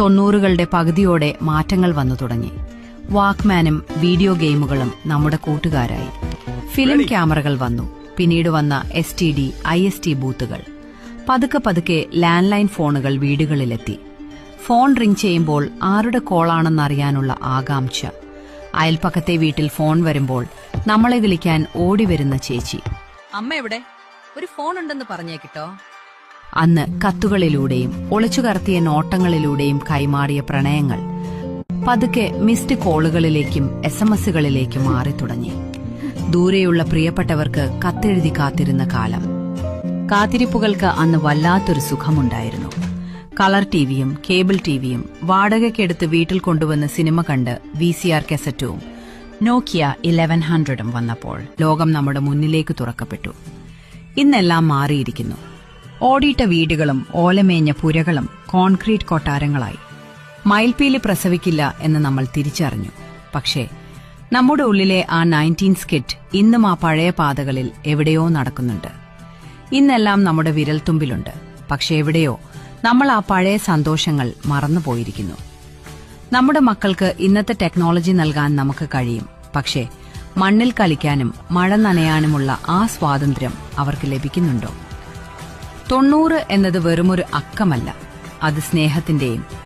90കളുടെ പകുതിയോടെ മാറ്റങ്ങൾ വന്നു തുടങ്ങി. വാക്മാനും വീഡിയോ ഗെയിമുകളും നമ്മുടെ കൂട്ടുകാരായി. ഫിലിം ക്യാമറകൾ വന്നു. പിന്നീട് വന്ന STD, IST ബൂത്തുകൾ. പതുക്കെ പതുക്കെ ലാൻഡ്ലൈൻ ഫോണുകൾ വീടുകളിലെത്തി. ഫോൺ റിംഗ് ചെയ്യുമ്പോൾ ആരുടെ കോളാണെന്നറിയാനുള്ള ആകാംക്ഷ. അയൽപ്പക്കത്തെ വീട്ടിൽ ഫോൺ വരുമ്പോൾ നമ്മളെ വിളിക്കാൻ ഓടിവരുന്ന ചേച്ചി. അമ്മ എവിടെ? ഒരു ഫോൺ ഉണ്ടെന്ന് പറഞ്ഞേക്കിട്ടോ. അന്ന് കത്തുകളിലൂടെയും ഒളിച്ചുകടത്തിയ നോട്ടങ്ങളിലൂടെയും കൈമാറിയ പ്രണയങ്ങൾ പതുക്കെ മിസ്ഡ് കോളുകളിലേക്കും SMS-കളിലേക്കും മാറി തുടങ്ങി. ദൂരെയുള്ള പ്രിയപ്പെട്ടവർക്ക് കത്തെഴുതി കാത്തിരുന്ന കാലം. കാത്തിരിപ്പുകൾക്ക് അന്ന് വല്ലാത്തൊരു സുഖമുണ്ടായിരുന്നു. കളർ ടിവിയും കേബിൾ ടിവിയും വാടകയ്ക്കെടുത്ത് വീട്ടിൽ കൊണ്ടുവന്ന് സിനിമ കണ്ട് VCR കാസറ്റും നോക്കിയ 1100 വന്നപ്പോൾ ലോകം നമ്മുടെ മുന്നിലേക്ക് തുറക്കപ്പെട്ടു. ഇന്നെല്ലാം മാറിയിരിക്കുന്നു. ഓടിയിട്ട വീടുകളും ഓലമേഞ്ഞ പുരകളും കോൺക്രീറ്റ് കൊട്ടാരങ്ങളായി. മയിൽപീലി പ്രസവിക്കില്ല എന്ന് നമ്മൾ തിരിച്ചറിഞ്ഞു. പക്ഷേ നമ്മുടെ ഉള്ളിലെ ആ 19s കിഡ് ഇന്നും ആ പഴയ പാതകളിൽ എവിടെയോ നടക്കുന്നുണ്ട്. ഇന്നെല്ലാം നമ്മുടെ വിരൽത്തുമ്പിലുണ്ട്. പക്ഷെ എവിടെയോ നമ്മൾ ആ പഴയ സന്തോഷങ്ങൾ മറന്നുപോയിരിക്കുന്നു. നമ്മുടെ മക്കൾക്ക് ഇന്നത്തെ ടെക്നോളജി നൽകാൻ നമുക്ക് കഴിയും. പക്ഷേ മണ്ണിൽ കളിക്കാനും മഴ നനയാനുമുള്ള ആ സ്വാതന്ത്ര്യം അവർക്ക് ലഭിക്കുന്നുണ്ടോ? 90 എന്നത് വെറുമൊരു അക്കമല്ല, അത് സ്നേഹത്തിന്റെയും